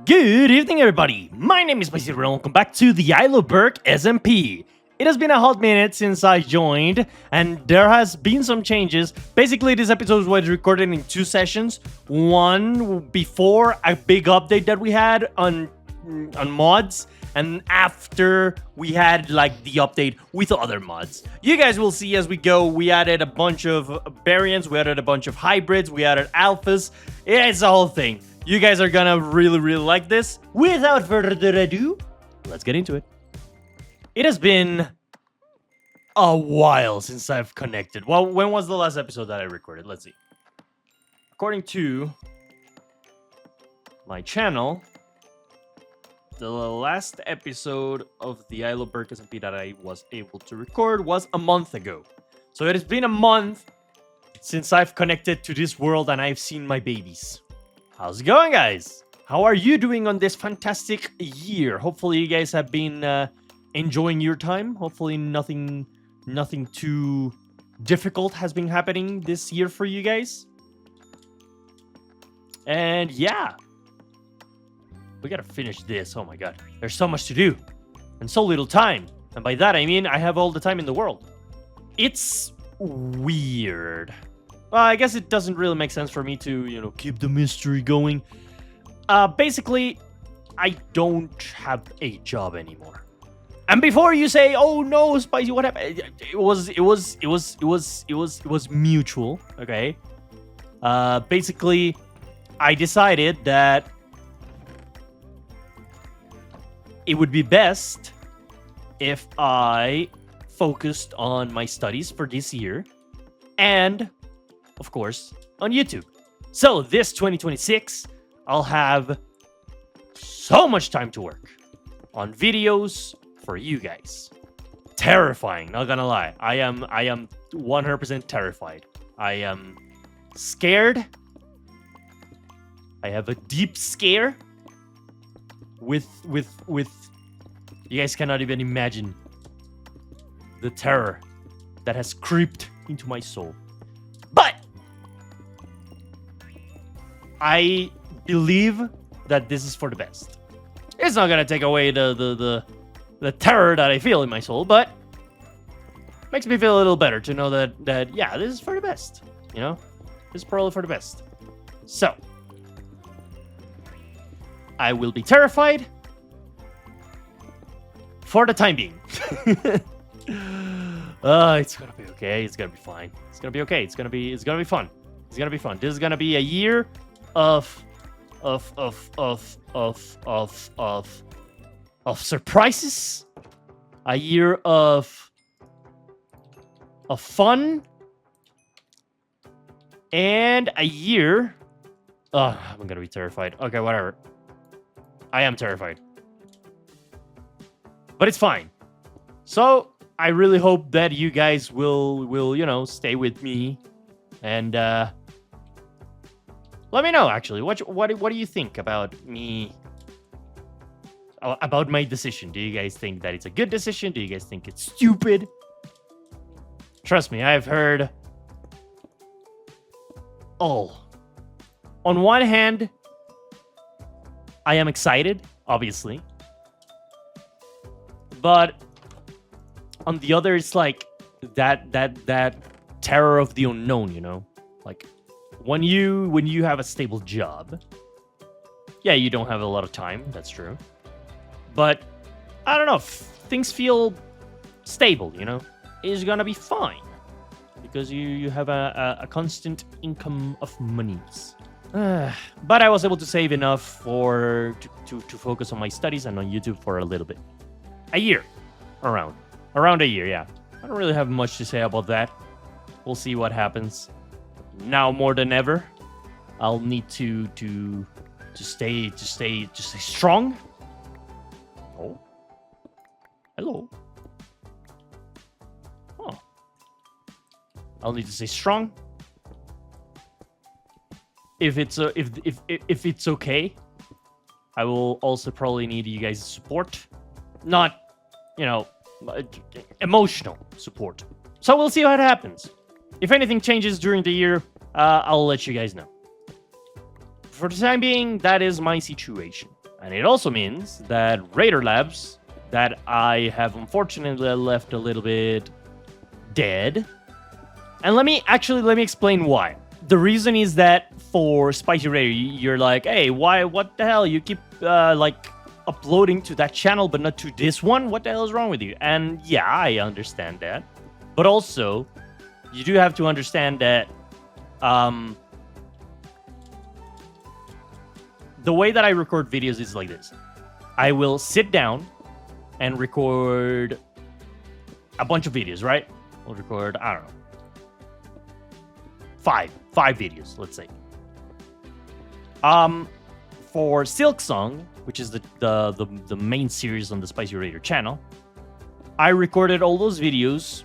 Good evening, everybody. My name is Spicy and welcome back to the Isle of Berk SMP. It has been a hot minute since I joined, and there has been some changes. Basically, this episode was recorded in two sessions. One before a big update that we had on mods, and after we had like the update with other mods. You guys will see as we go, we added a bunch of variants, we added a bunch of hybrids, we added alphas. It's a whole thing. You guys are gonna really like this. Without further ado, let's get into it. It has been a while since I've connected. Well, when was the last episode that I recorded? Let's see. According to my channel, the last episode of the Isle of Berk SMP that I was able to record was a month ago. So it has been a month since I've connected to this world and I've seen my babies. How's it going, guys? How are you doing on this fantastic year? Hopefully you guys have been enjoying your time. Hopefully nothing too difficult has been happening this year for you guys. And yeah, we gotta finish this. Oh my god, there's so much to do and so little time. And by that I mean I have all the time in the world. It's weird. Well, I guess it doesn't really make sense for me to, keep the mystery going. Basically, I don't have a job anymore. And before you say, "Oh no, Spicy, what happened?" It was mutual. Okay. Basically, I decided that it would be best if I focused on my studies for this year and, of course, on YouTube. So this 2026, I'll have so much time to work on videos for you guys. Terrifying, not gonna lie. I am 100% terrified. I am scared. I have a deep scare with you guys cannot even imagine the terror that has creeped into my soul. But I believe that this is for the best. It's not gonna take away the terror that I feel in my soul, but makes me feel a little better to know that yeah, this is for the best. This is probably for the best. So I will be terrified for the time being. It's gonna be okay. It's gonna be fine. It's gonna be okay. It's gonna be fun. It's gonna be fun. This is gonna be a year of surprises. A year of fun. And a year. Oh, I'm gonna be terrified. Okay, whatever. I am terrified. But it's fine. So I really hope that you guys will stay with me and let me know actually what do you think about me, about my decision. Do you guys think that it's a good decision? Do you guys think it's stupid? Trust me, I've heard all. On one hand, I am excited, obviously. But on the other, it's like that terror of the unknown, Like when you have a stable job, yeah, you don't have a lot of time, that's true. But I don't know, things feel stable, It's gonna be fine. Because you have a constant income of monies. But I was able to save enough to focus on my studies and on YouTube for a little bit. A year. Around a year, yeah. I don't really have much to say about that. We'll see what happens. Now more than ever, I'll need to stay strong. Oh. Hello. Oh. I'll need to stay strong. If it's okay, I will also probably need you guys' support. Not, emotional support. So we'll see what happens. If anything changes during the year, I'll let you guys know. For the time being, that is my situation. And it also means that Raider Labs, that I have unfortunately left a little bit dead. And let me explain why. The reason is that for Spicy Raider, you're like, hey, what the hell? You keep like uploading to that channel, but not to this one? What the hell is wrong with you? And yeah, I understand that. But also, you do have to understand that the way that I record videos is like this. I will sit down and record a bunch of videos, right? We'll record, I don't know, five videos, let's say. For Silk Song, which is the main series on the Spicy Raider channel, I recorded all those videos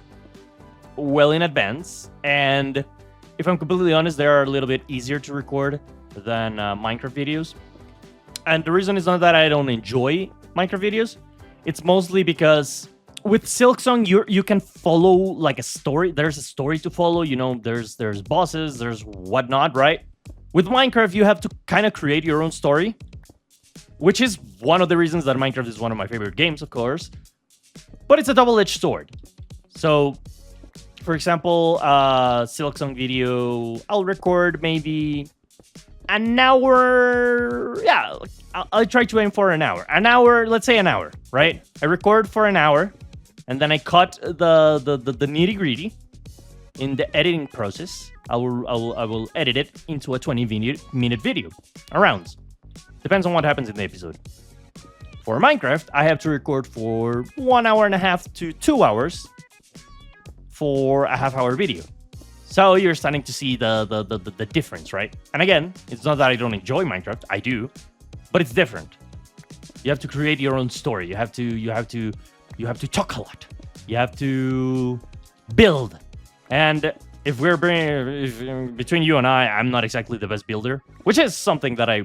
well in advance, and if I'm completely honest, they are a little bit easier to record than Minecraft videos. And the reason is not that I don't enjoy Minecraft videos. It's mostly because with Silk Song, you can follow like a story. There's a story to follow. You know, there's bosses, there's whatnot, right? With Minecraft, you have to kind of create your own story, which is one of the reasons that Minecraft is one of my favorite games, of course. But it's a double-edged sword. So, for example, Silk Song video, I'll record maybe an hour. Yeah, I'll try to aim for an hour. An hour, let's say an hour, right? I record for an hour, and then I cut the nitty-gritty in the editing process. I will edit it into a 20-minute video, around. Depends on what happens in the episode. For Minecraft, I have to record for 1 hour and a half to 2 hours for a half-hour video. So you're starting to see the difference, right? And again, it's not that I don't enjoy Minecraft. I do, but it's different. You have to create your own story. You have to talk a lot. You have to build. And if between you and I'm not exactly the best builder, which is something that I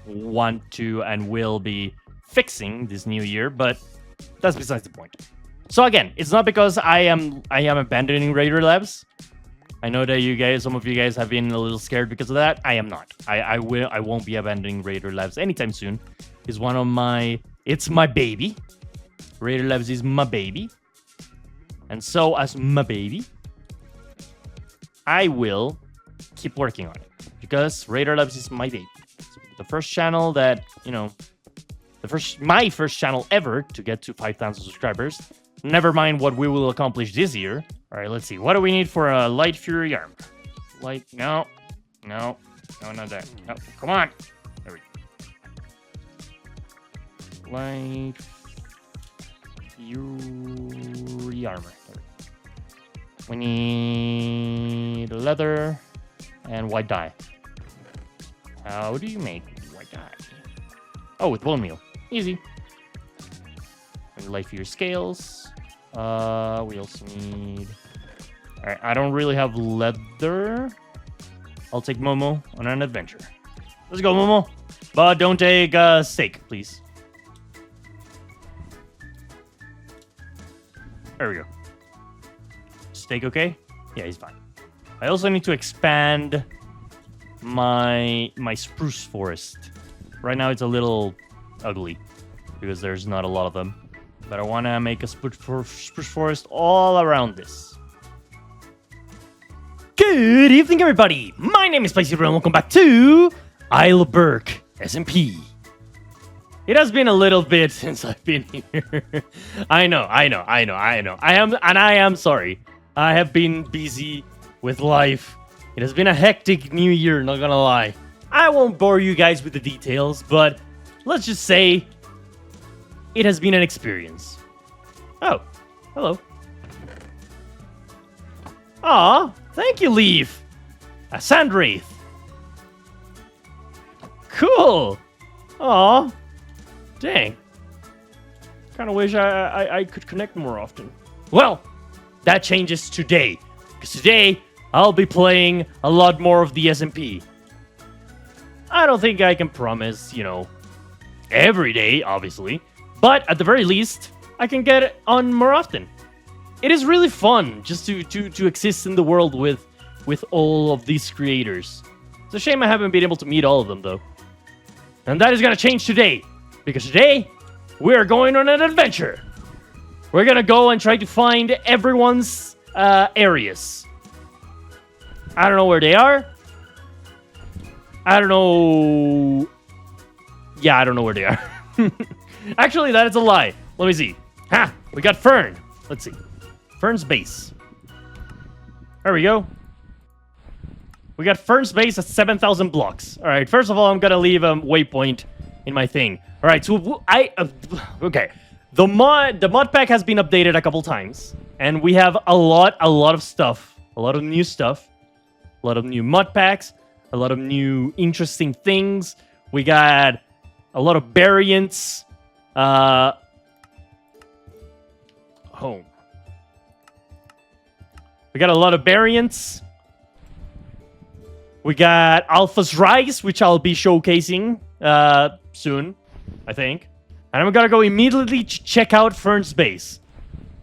want to and will be fixing this new year, but that's besides the point. So again, it's not because I am abandoning Raider Labs. I know that some of you guys have been a little scared because of that. I am not. I won't be abandoning Raider Labs anytime soon. It's my baby. Raider Labs is my baby. And so as my baby, I will keep working on it because Raider Labs is my baby. It's the first channel that, my first channel ever to get to 5,000 subscribers. Never mind what we will accomplish this year. All right, let's see. What do we need for a light fury armor? No, not that. No, come on. There we go. Light fury armor. We need leather and white dye. How do you make white dye? Oh, with bone meal. Easy. And light fury scales. We also need... Alright, I don't really have leather. I'll take Momo on an adventure. Let's go, Momo. But don't take steak, please. There we go. Steak okay? Yeah, he's fine. I also need to expand my spruce forest. Right now it's a little ugly because there's not a lot of them. But I want to make a spruce forest all around this. Good evening, everybody. My name is Spicy and welcome back to Isle of Berk SMP. It has been a little bit since I've been here. I know. I am sorry. I have been busy with life. It has been a hectic new year, not gonna lie. I won't bore you guys with the details, but let's just say it has been an experience. Oh, hello. Aw, thank you, Leaf. A sand wraith. Cool. Aw, dang. Kind of wish I could connect more often. Well, that changes today. Because today, I'll be playing a lot more of the SMP. I don't think I can promise, every day, obviously. But at the very least, I can get it on more often. It is really fun just to exist in the world with all of these creators. It's a shame I haven't been able to meet all of them, though. And that is going to change today. Because today, we're going on an adventure. We're gonna go and try to find everyone's areas. I don't know where they are. I don't know. Yeah, I don't know where they are. Actually, that is a lie. Let me see. Ha! We got Fern. Let's see. Fern's base. There we go. We got Fern's base at 7,000 blocks. All right, first of all, I'm going to leave a waypoint in my thing. All right, so okay. The mod pack has been updated a couple times. And we have a lot of stuff. A lot of new stuff. A lot of new mod packs. A lot of new interesting things. We got a lot of variants. Home. We got a lot of variants. We got Alpha's Rise, which I'll be showcasing soon, I think. And I'm gonna go immediately check out Fern's base.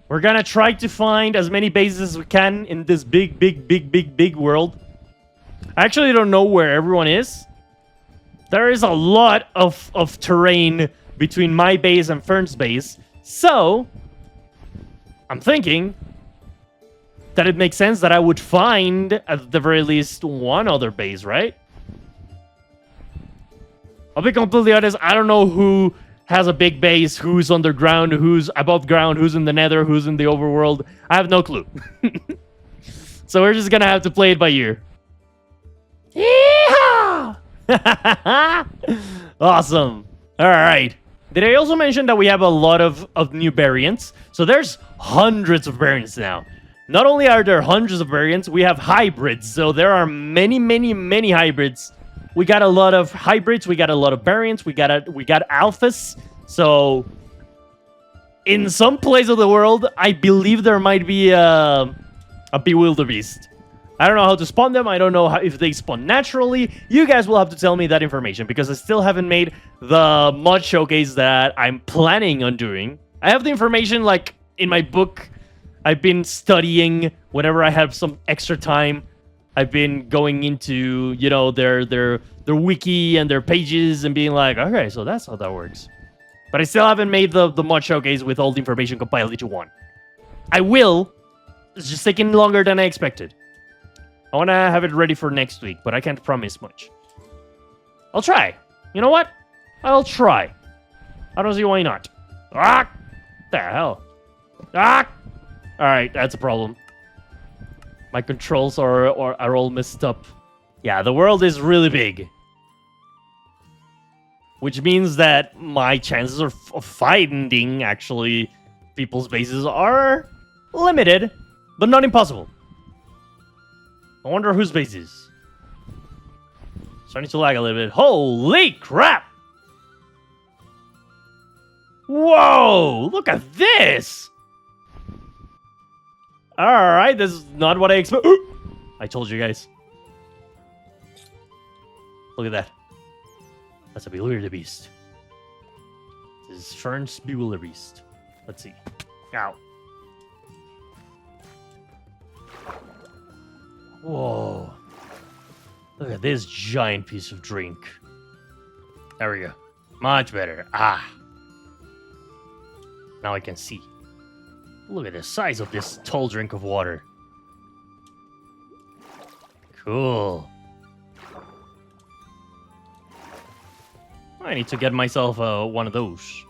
We're gonna try to find as many bases as we can in this big world. I actually don't know where everyone is. There is a lot of terrain between my base and Fern's base. So, I'm thinking that it makes sense that I would find, at the very least, one other base, right? I'll be completely honest, I don't know who has a big base, who's underground, who's above ground, who's in the nether, who's in the overworld. I have no clue. So we're just gonna have to play it by ear. Yeehaw! Awesome. Alright. Did I also mention that we have a lot of new variants? So there's hundreds of variants now. Not only are there hundreds of variants, we have hybrids. So there are many hybrids. We got a lot of hybrids. We got a lot of variants. We got alphas. So in some place of the world, I believe there might be a bewilderbeast. I don't know how to spawn them. I don't know if they spawn naturally. You guys will have to tell me that information because I still haven't made the mod showcase that I'm planning on doing. I have the information like in my book. I've been studying whenever I have some extra time. I've been going into, you know, their wiki and their pages and being like, okay, so that's how that works. But I still haven't made the mod showcase with all the information compiled into one. I will. It's just taking longer than I expected. I want to have it ready for next week, but I can't promise much. I'll try. You know what? I'll try. I don't see why not. Ah! The hell? Ah! Alright, that's a problem. My controls are all messed up. Yeah, the world is really big. Which means that my chances of finding, actually, people's bases are limited, but not impossible. I wonder whose base is. Starting to lag a little bit. Holy crap! Whoa! Look at this! Alright, this is not what I expect. I told you guys. Look at that. That's a bewilderbeast. This is Fern's bewilderbeast. Let's see. Ow. Whoa. Look at this giant piece of drink. There we go. Much better. Ah. Now I can see. Look at the size of this tall drink of water. Cool. I need to get myself one of those.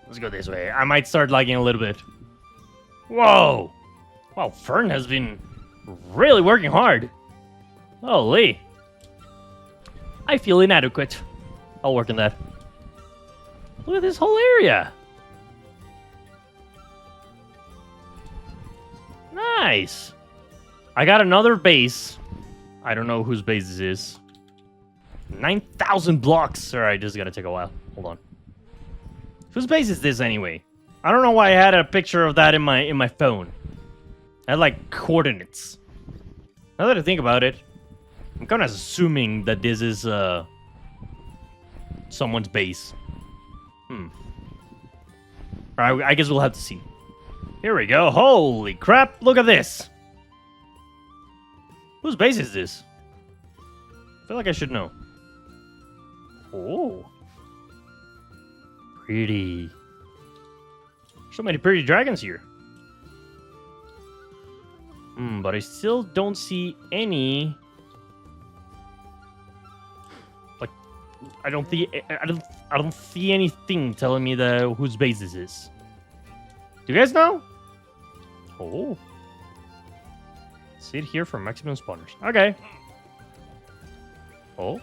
Let's go this way. I might start lagging a little bit. Whoa! Wow, Fern has been really working hard. Holy. I feel inadequate. I'll work on that. Look at this whole area. Nice. I got another base. I don't know whose base this is. 9,000 blocks. Alright, this is gonna take a while. Hold on. Whose base is this anyway? I don't know why I had a picture of that in my phone. I had like coordinates. Now that I think about it, I'm kind of assuming that this is someone's base. Alright, I guess we'll have to see. Here we go. Holy crap, look at this. Whose base is this? I feel like I should know. Oh. Pretty. So many pretty dragons here. But I still don't see any. Like, I don't see anything telling me whose base this is. Do you guys know? Oh. Sit here for maximum spawners. Okay. Oh.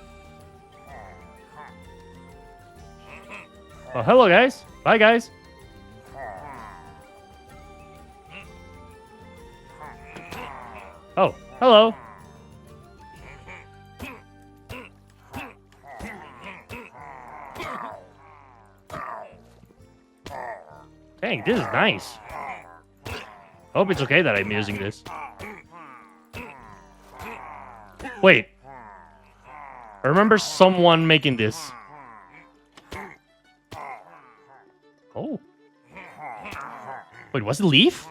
Oh, hello, guys. Bye, guys. Oh, hello. Dang, this is nice. Hope it's okay that I'm using this. Wait. I remember someone making this. Oh. Wait, was it Leaf?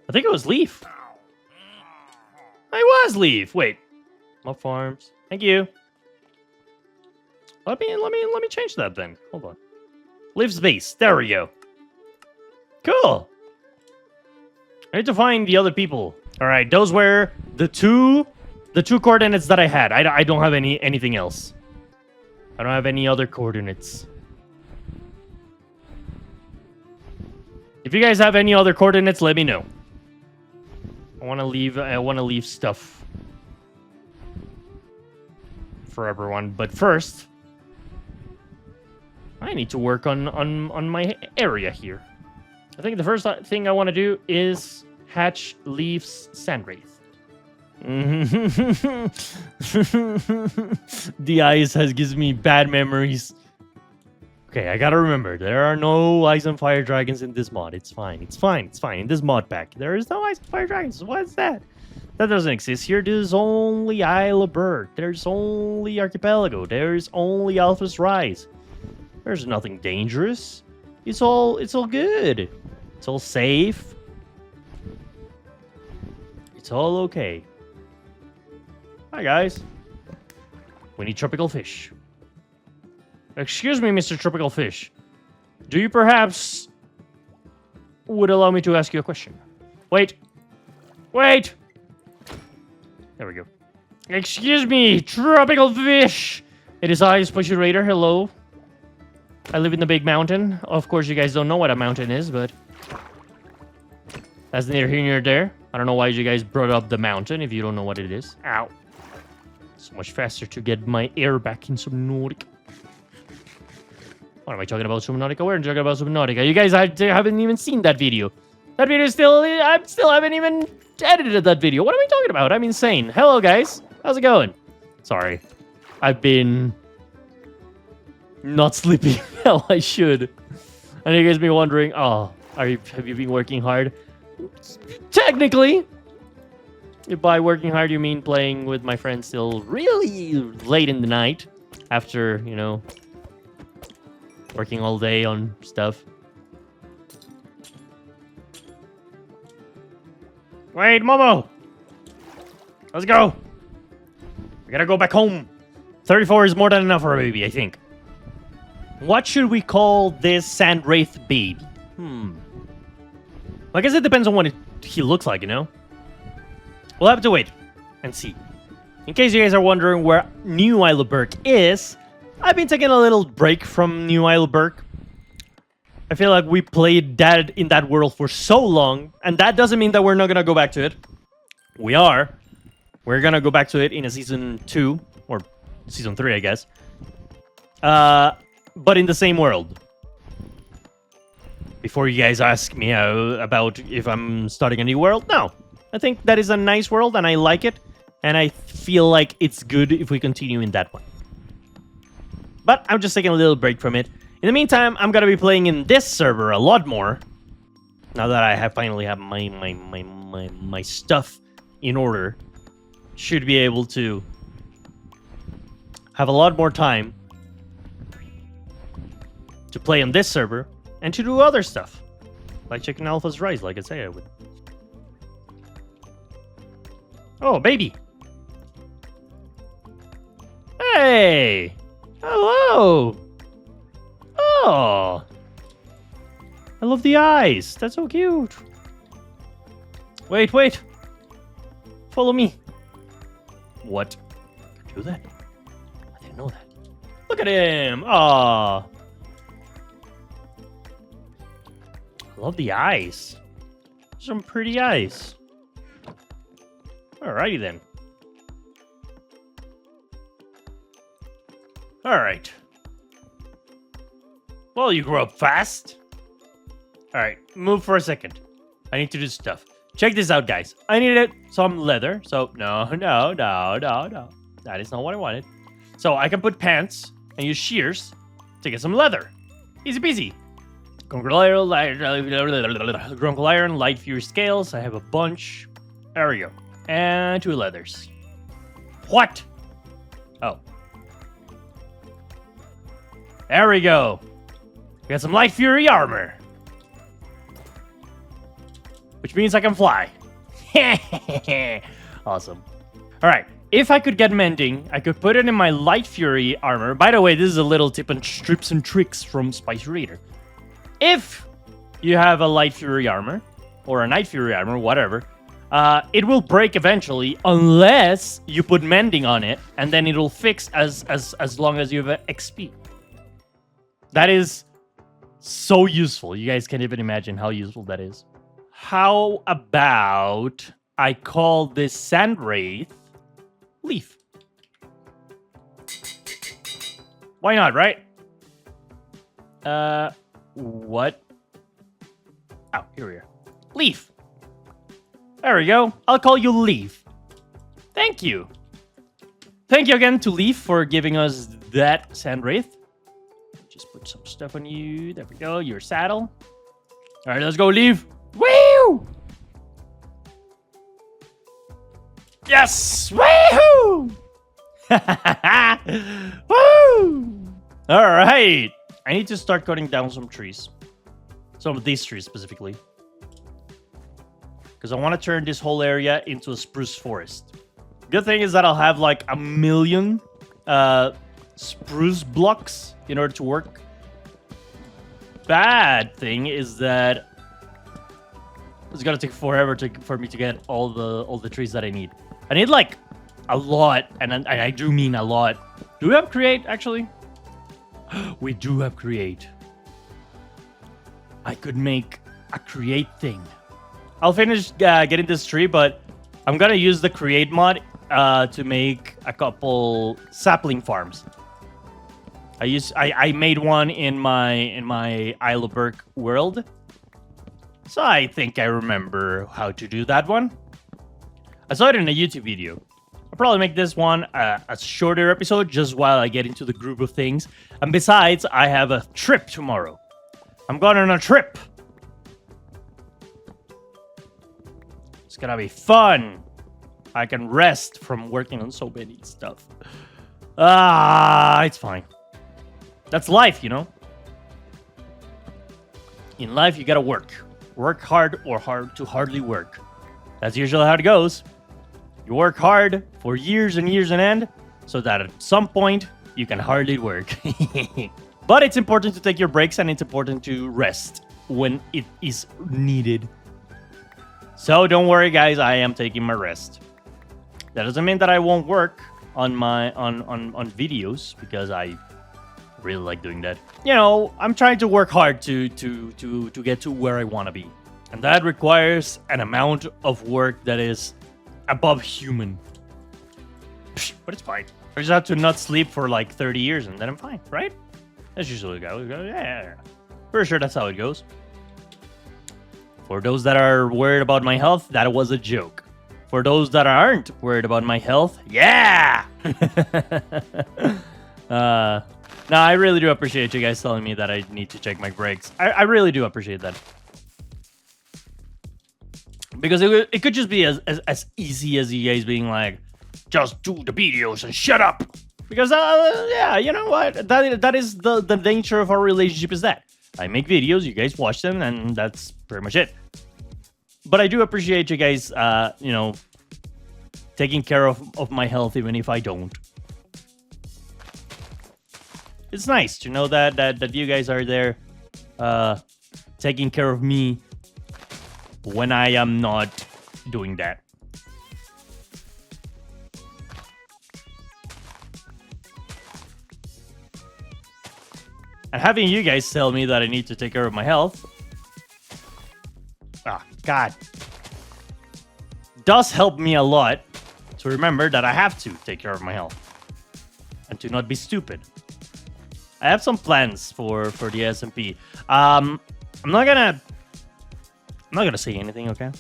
I think it was Leaf. I was Leaf. Wait. Mob farms. Thank you. Let me change that then. Hold on. Leaf's base. There we go. Cool. I need to find the other people. All right, those were the two coordinates that I had. I don't have anything else. I don't have any other coordinates. If you guys have any other coordinates, let me know. I want to leave stuff for everyone, but first I need to work on my area here. I think the first thing I want to do is hatch Leaf's sand wraith. The ice gives me bad memories. Okay, I gotta remember, there are no ice and fire dragons in this mod. It's fine. In this mod pack, there is no ice and fire dragons. What is that? That doesn't exist here. There's only Isle of Berk. There's only Archipelago. There's only Alpha's Rise. There's nothing dangerous. It's all good. It's all safe. It's all okay. Hi, guys. We need tropical fish. Excuse me, Mr. Tropical Fish. Do you perhaps would allow me to ask you a question? Wait. Wait! There we go. Excuse me, Tropical Fish! It is I, Splashy Raider. Hello. I live in the big mountain. Of course, you guys don't know what a mountain is, but that's neither here nor there. I don't know why you guys brought up the mountain if you don't know what it is. Ow. So much faster to get my air back in Subnautica. What am I talking about, Subnautica? We're talking about Subnautica. You guys haven't even seen that video. That video is I still haven't even edited that video. What am I talking about? I'm insane. Hello, guys. How's it going? Sorry. I've been not sleeping how I should. And you guys be wondering, oh, have you been working hard? Technically. If by working hard you mean playing with my friends till really late in the night. After, you know, working all day on stuff. Wait, Momo! Let's go! We gotta go back home. 34 is more than enough for a baby, I think. What should we call this sand wraith baby? I guess it depends on what he looks like, you know? We'll have to wait and see. In case you guys are wondering where New Isle of Berk is, I've been taking a little break from New Isle of Berk. I feel like we played that in that world for so long, and that doesn't mean that we're not gonna go back to it. We are. We're gonna go back to it in a season 2, or season 3, I guess. But in the same world. Before you guys ask me about if I'm starting a new world, no. I think that is a nice world, and I like it. And I feel like it's good if we continue in that one. But I'm just taking a little break from it. In the meantime, I'm gonna be playing in this server a lot more. Now that I finally have my stuff in order. Should be able to have a lot more time to play on this server and to do other stuff. Like checking Alpha's Rise, like I say I would. Oh, baby. Hey! Hello! Oh! I love the eyes. That's so cute. Wait. Follow me. What? Can I do that? I didn't know that. Look at him. Aww. I love the eyes. Some pretty eyes. Alrighty then. Alright. Well, you grew up fast. Alright, move for a second. I need to do stuff. Check this out, guys. I needed some leather. So, no. That is not what I wanted. So, I can put pants and use shears to get some leather. Easy peasy. Grunkle iron, light fury scales. I have a bunch. There we go. And 2 leathers. What? Oh. There we go. We got some light fury armor. Which means I can fly. Awesome. Alright. If I could get mending, I could put it in my light fury armor. By the way, this is a little tip and strips and tricks from Spicy Raider. If you have a light fury armor, or a night fury armor, whatever, it will break eventually unless you put mending on it, and then it'll fix as long as you have XP. That is so useful. You guys can't even imagine how useful that is. How about I call this sand wraith Leaf? Why not, right? What? Oh, here we are. Leaf. There we go. I'll call you Leaf. Thank you. Thank you again to Leaf for giving us that sand wraith. Just put some stuff on you. There we go. Your saddle. All right, let's go, Leaf. Woo! Yes! Woohoo! Woo! All right. I need to start cutting down some trees. Some of these trees specifically. Because I want to turn this whole area into a spruce forest. Good thing is that I'll have like 1,000,000 spruce blocks in order to work. Bad thing is that it's gonna take forever for me to get all the trees that I need. I need like a lot, and I do mean a lot. Do we have create actually? We do have create. I could make a create thing. I'll finish getting this tree, but I'm gonna use the create mod to make a couple sapling farms. I made one in my Isle of Berk world, so I think I remember how to do that one. I saw it in a YouTube video. I'll probably make this one a shorter episode just while I get into the group of things. And besides, I have a trip tomorrow. I'm going on a trip. It's gonna be fun. I can rest from working on so many stuff. It's fine. That's life, you know? In life, you gotta work. Work hard or hard to hardly work. That's usually how it goes. You work hard for years and years on end, so that at some point, you can hardly work. But it's important to take your breaks, and it's important to rest when it is needed. So don't worry, guys, I am taking my rest. That doesn't mean that I won't work on my on videos, because I really like doing that. You know, I'm trying to work hard to get to where I want to be. And that requires an amount of work that is above human. But it's fine. I just have to not sleep for like 30 years and then I'm fine, right? That's usually how it goes. Yeah. Pretty sure that's how it goes. For those that are worried about my health, that was a joke. For those that aren't worried about my health, yeah! No, I really do appreciate you guys telling me that I need to check my breaks. I really do appreciate that. Because it could just be as easy as you guys being like, just do the videos and shut up. Because, yeah, you know what? That is the nature of our relationship is that. I make videos, you guys watch them, and that's pretty much it. But I do appreciate you guys, you know, taking care of my health even if I don't. It's nice to know that you guys are there taking care of me when I am not doing that. And having you guys tell me that I need to take care of my health, God, does help me a lot to remember that I have to take care of my health and to not be stupid. I have some plans for the SMP. I'm not gonna say anything, okay?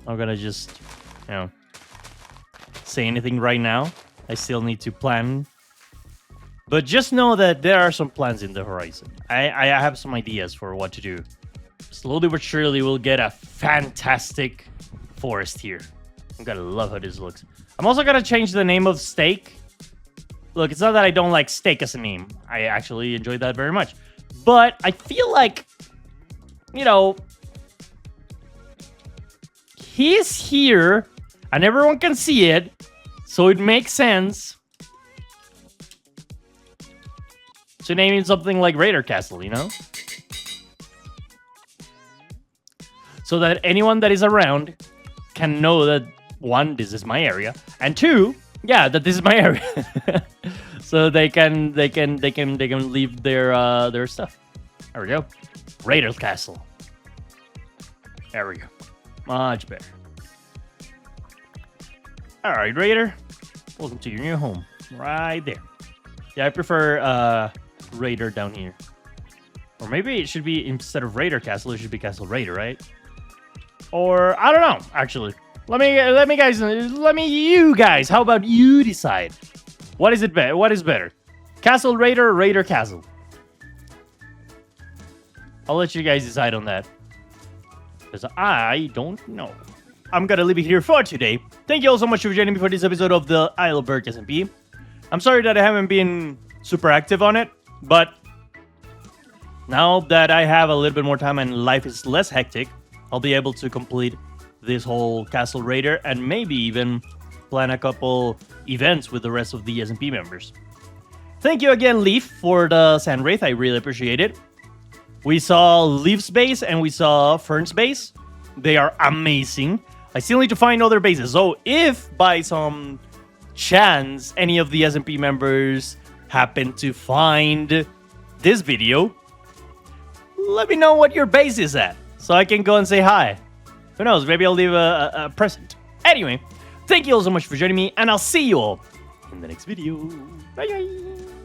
I'm gonna just, say anything right now. I still need to plan. But just know that there are some plans in the horizon. I have some ideas for what to do. Slowly but surely, we'll get a fantastic forest here. I'm gonna love how this looks. I'm also gonna change the name of steak. Look, it's not that I don't like steak as a name. I actually enjoy that very much. But I feel like, he's here and everyone can see it. So it makes sense to name him something like Raider Castle, So that anyone that is around can know that, one, this is my area, and two, that this is my area. So they can leave their stuff. There we go. Raider Castle. There we go. Much better. All right, Raider. Welcome to your new home. Right there. Yeah, I prefer Raider down here. Or maybe it should be, instead of Raider Castle, it should be Castle Raider, right? Or I don't know, actually. Let me you guys. How about you decide? What is it better? What is better? Castle Raider or Raider Castle? I'll let you guys decide on that. Because I don't know. I'm gonna leave it here for today. Thank you all so much for joining me for this episode of the Isle of Berk SMP. I'm sorry that I haven't been super active on it, but now that I have a little bit more time and life is less hectic, I'll be able to complete this whole Castle Raider and maybe even plan a couple events with the rest of the SMP members. Thank you again, Leaf, for the Sand Wraith. I really appreciate it. We saw Leaf's base and we saw Fern's base. They are amazing. I still need to find other bases. So if by some chance any of the SMP members happen to find this video, let me know what your base is at, so I can go and say hi. Who knows, maybe I'll leave a present. Anyway, thank you all so much for joining me, and I'll see you all in the next video. Bye, bye.